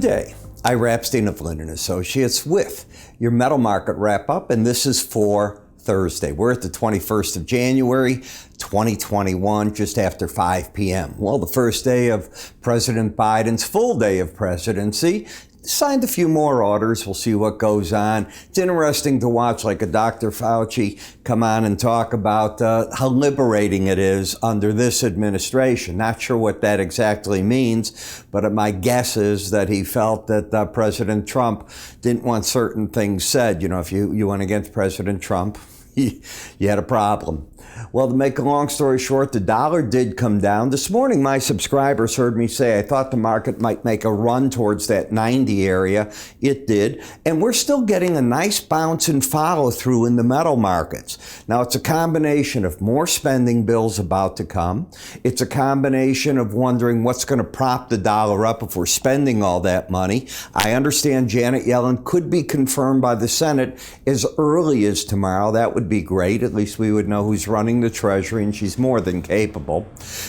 day. Ira Epstein of Linn Associates with your metal market wrap up, and this is for Thursday. We're at the 21st of January, 2021, just after 5 p.m. Well, the first day of President Biden's full day of presidency. Signed a few more orders. We'll see what goes on. It's interesting to watch like a Dr. Fauci come on and talk about how liberating it is under this administration. Not sure what that exactly means, but my guess is that he felt that President Trump didn't want certain things said. You know, if you went against President Trump, you had a problem. Well, to make a long story short, the dollar did come down. This morning, my subscribers heard me say I thought the market might make a run towards that 90 area. It did. And we're still getting a nice bounce and follow through in the metal markets. Now, it's a combination of more spending bills about to come. It's a combination of wondering what's going to prop the dollar up if we're spending all that money. I understand Janet Yellen could be confirmed by the Senate as early as tomorrow. That would be great. At least we would know who's running the Treasury, and she's more than capable.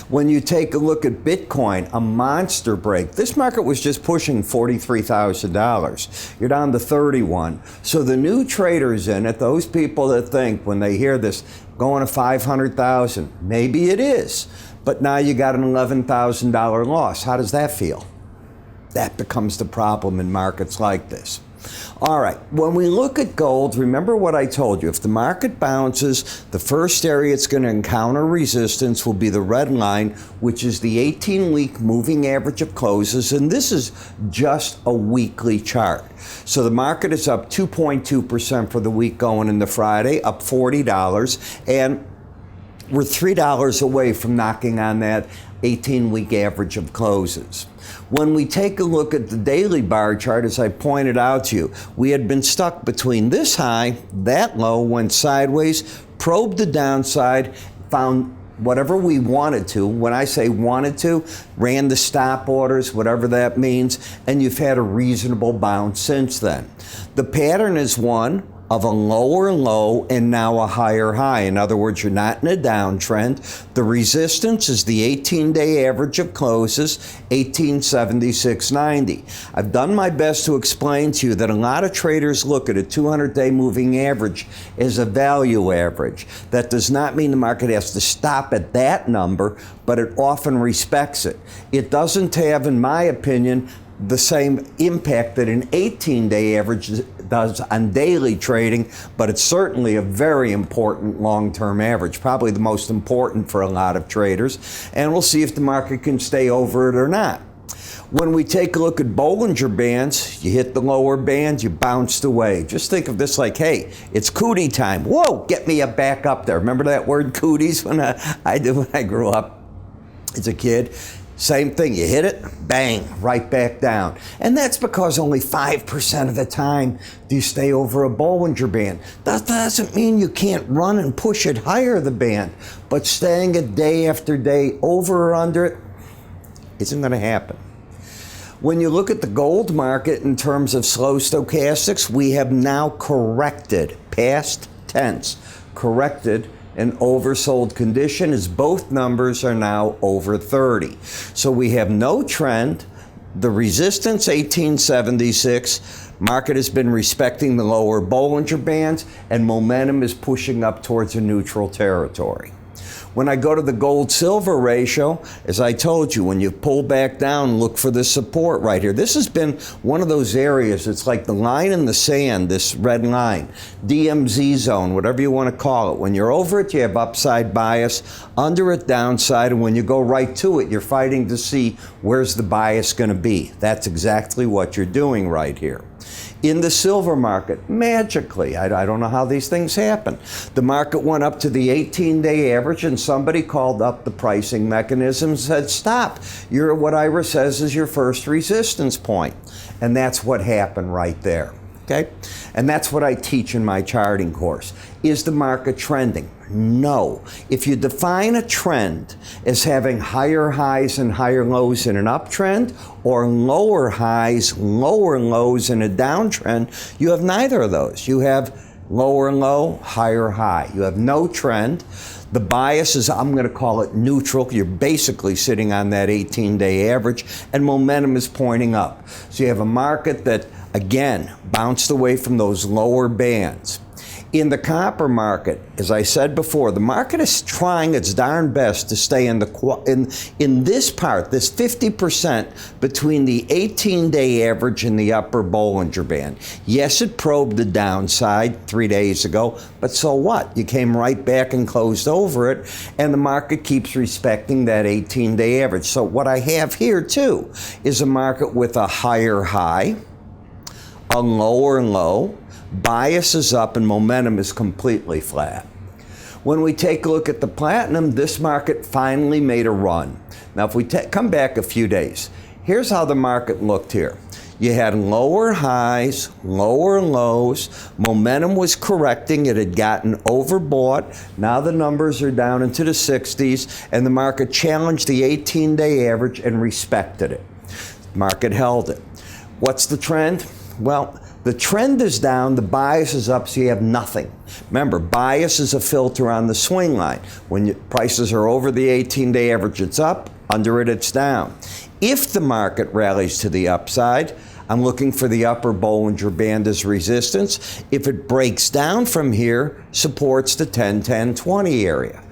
When you take a look at Bitcoin, a monster break. This market was just pushing $43,000. You're down to 31. So the new traders in it, those people that think when they hear this going to 500,000, maybe it is, but now you got an $11,000 loss. How does that feel? That becomes the problem in markets like this. All right, when we look at gold, remember what I told you. If the market bounces, the first area it's going to encounter resistance will be the red line, which is the 18-week moving average of closes, and this is just a weekly chart. So the market is up 2.2% for the week going into Friday, up $40, and we're $3 away from knocking on that 18-week average of closes. When we take a look at the daily bar chart, as I pointed out to you, we had been stuck between this high, that low, went sideways, probed the downside, found whatever we wanted to. When I say wanted to, ran the stop orders, whatever that means, and you've had a reasonable bounce since then. The pattern is one of a lower low and now a higher high. In other words, you're not in a downtrend. The resistance is the 18-day average of closes, 1876.90. I've done my best to explain to you that a lot of traders look at a 200-day moving average as a value average. That does not mean the market has to stop at that number, but it often respects it. It doesn't have, in my opinion, the same impact that an 18-day average does on daily trading, but it's certainly a very important long-term average, probably the most important for a lot of traders, and we'll see if the market can stay over it or not. When we take a look at Bollinger Bands, you hit the lower band, you bounced away. Just think of this like, hey, it's cootie time. Whoa, get me back up there. Remember that word cooties when I did when I grew up as a kid? Same thing, you hit it, bang, right back down. And that's because only 5% of the time do you stay over a Bollinger Band. That doesn't mean you can't run and push it higher the band, but staying it day after day over or under it isn't going to happen. When you look at the gold market in terms of slow stochastics, we have now corrected, past tense, corrected an oversold condition as both numbers are now over 30. So we have no trend. The resistance, 1876. Market has been respecting the lower Bollinger Bands, and momentum is pushing up towards a neutral territory. When I go to the gold-silver ratio, as I told you, when you pull back down, look for the support right here. This has been one of those areas, it's like the line in the sand, this red line, DMZ zone, whatever you want to call it. When you're over it, you have upside bias, under it, downside, and when you go right to it, you're fighting to see where's the bias going to be. That's exactly what you're doing right here. In the silver market, magically, I don't know how these things happen. The market went up to the 18-day average and somebody called up the pricing mechanism and said, stop, you're what Ira says is your first resistance point. And that's what happened right there. Okay? And that's what I teach in my charting course. Is the market trending? No. If you define a trend as having higher highs and higher lows in an uptrend, or lower highs, lower lows in a downtrend, you have neither of those. You have lower low, higher high. You have no trend. The bias is, I'm going to call it neutral. You're basically sitting on that 18-day average, and momentum is pointing up. So you have a market that, again, bounced away from those lower bands. In the copper market, as I said before, the market is trying its darn best to stay in this part, this 50% between the 18-day average and the upper Bollinger Band. Yes, it probed the downside 3 days ago, but so what? You came right back and closed over it, and the market keeps respecting that 18-day average. So what I have here, too, is a market with a higher high, a lower low, bias is up, and momentum is completely flat. When we take a look at the platinum, this market finally made a run. Now, if we come back a few days, here's how the market looked here. You had lower highs, lower lows, momentum was correcting, it had gotten overbought, now the numbers are down into the 60s, and the market challenged the 18-day average and respected it. Market held it. What's the trend? Well, the trend is down, the bias is up, so you have nothing. Remember, bias is a filter on the swing line. When prices are over the 18-day average, it's up, under it, it's down. If the market rallies to the upside, I'm looking for the upper Bollinger Band as resistance. If it breaks down from here, supports the 10-10-20 area.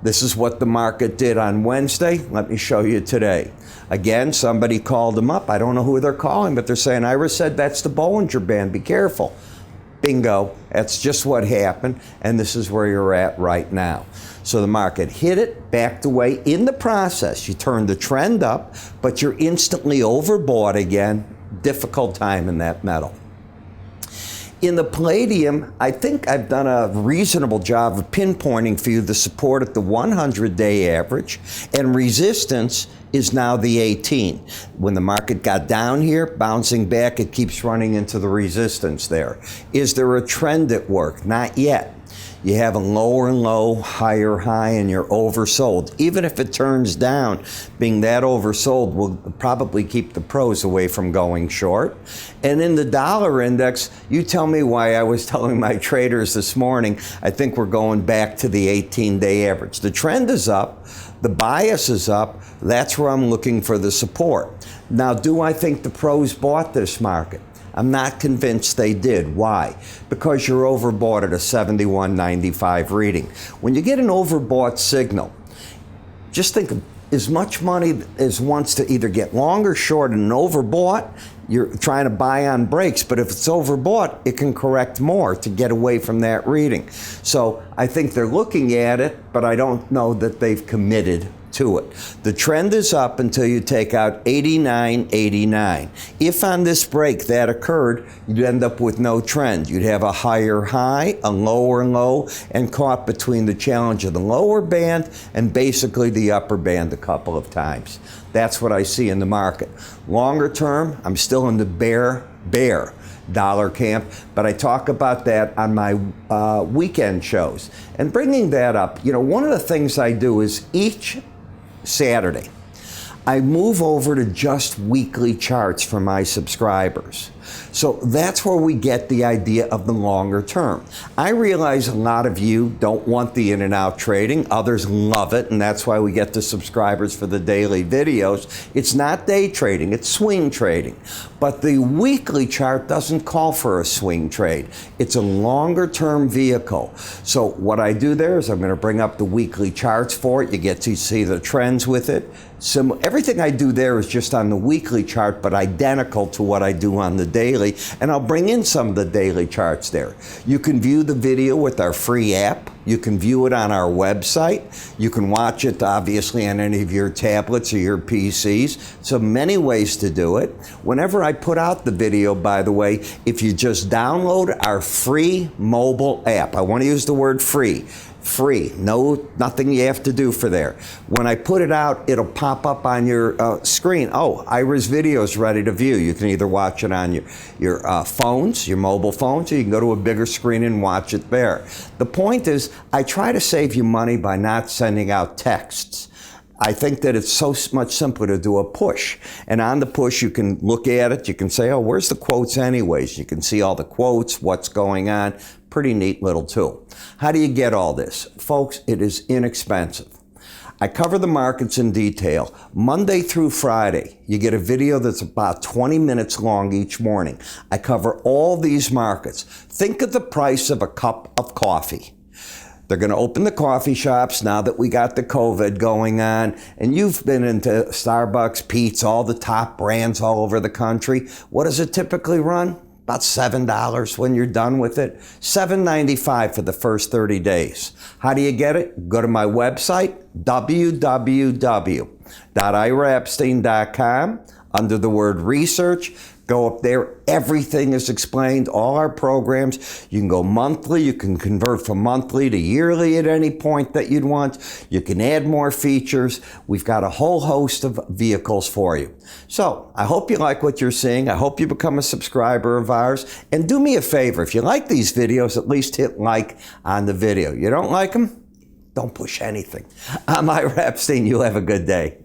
This is what the market did on Wednesday. Let me show you today. Again, somebody called them up. I don't know who they're calling, but they're saying, Ira said that's the Bollinger Band. Be careful. Bingo. That's just what happened, and this is where you're at right now. So the market hit it, backed away. In the process, you turned the trend up, but you're instantly overbought again. Difficult time in that metal. In the palladium, I think I've done a reasonable job of pinpointing for you the support at the 100-day average, and resistance is now the 18. When the market got down here, bouncing back, it keeps running into the resistance there. Is there a trend at work? Not yet. You have a lower low, higher high, and you're oversold. Even if it turns down, being that oversold will probably keep the pros away from going short. And in the dollar index, you tell me why. I was telling my traders this morning, I think we're going back to the 18-day average. The trend is up, the bias is up, that's where I'm looking for the support. Now, do I think the pros bought this market? I'm not convinced they did. Why? Because you're overbought at a 71.95 reading. When you get an overbought signal, just think of as much money as wants to either get long or short, and overbought, you're trying to buy on breaks, but if it's overbought, it can correct more to get away from that reading. So I think they're looking at it, but I don't know that they've committed to it. The trend is up until you take out 89.89. If on this break that occurred, you'd end up with no trend. You'd have a higher high, a lower low, and caught between the challenge of the lower band and basically the upper band a couple of times. That's what I see in the market. Longer term, I'm still in the bear dollar camp, but I talk about that on my weekend shows. And bringing that up, one of the things I do is each Saturday, I move over to just weekly charts for my subscribers. So that's where we get the idea of the longer term. I realize a lot of you don't want the in and out trading. Others love it, and that's why we get the subscribers for the daily videos. It's not day trading, it's swing trading. But the weekly chart doesn't call for a swing trade. It's a longer term vehicle. So what I do there is I'm going to bring up the weekly charts for it. You get to see the trends with it. Everything I do there is just on the weekly chart, but identical to what I do on the daily, and I'll bring in some of the daily charts there. You can view the video with our free app. You can view it on our website. You can watch it, obviously, on any of your tablets or your PCs. So many ways to do it. Whenever I put out the video, by the way, if you just download our free mobile app, I want to use the word free. Free, nothing you have to do for there. When I put it out, it'll pop up on your screen. Oh, Ira's video is ready to view. You can either watch it on your phones, your mobile phones, or you can go to a bigger screen and watch it there. The point is, I try to save you money by not sending out texts. I think that it's so much simpler to do a push. And on the push, you can look at it. You can say, oh, where's the quotes anyways? You can see all the quotes, what's going on. Pretty neat little tool. How do you get all this? Folks, it is inexpensive. I cover the markets in detail. Monday through Friday, you get a video that's about 20 minutes long each morning. I cover all these markets. Think of the price of a cup of coffee. They're going to open the coffee shops now that we got the COVID going on, and you've been into Starbucks, Pete's, all the top brands all over the country. What does it typically run? About $7 when you're done with it. $7.95 for the first 30 days. How do you get it? Go to my website, www.iraepstein.com. Under the word research, go up there. Everything is explained, all our programs. You can go monthly. You can convert from monthly to yearly at any point that you'd want. You can add more features. We've got a whole host of vehicles for you. So I hope you like what you're seeing. I hope you become a subscriber of ours. And do me a favor, if you like these videos, at least hit like on the video. You don't like them? Don't push anything. I'm Ira Epstein. You have a good day.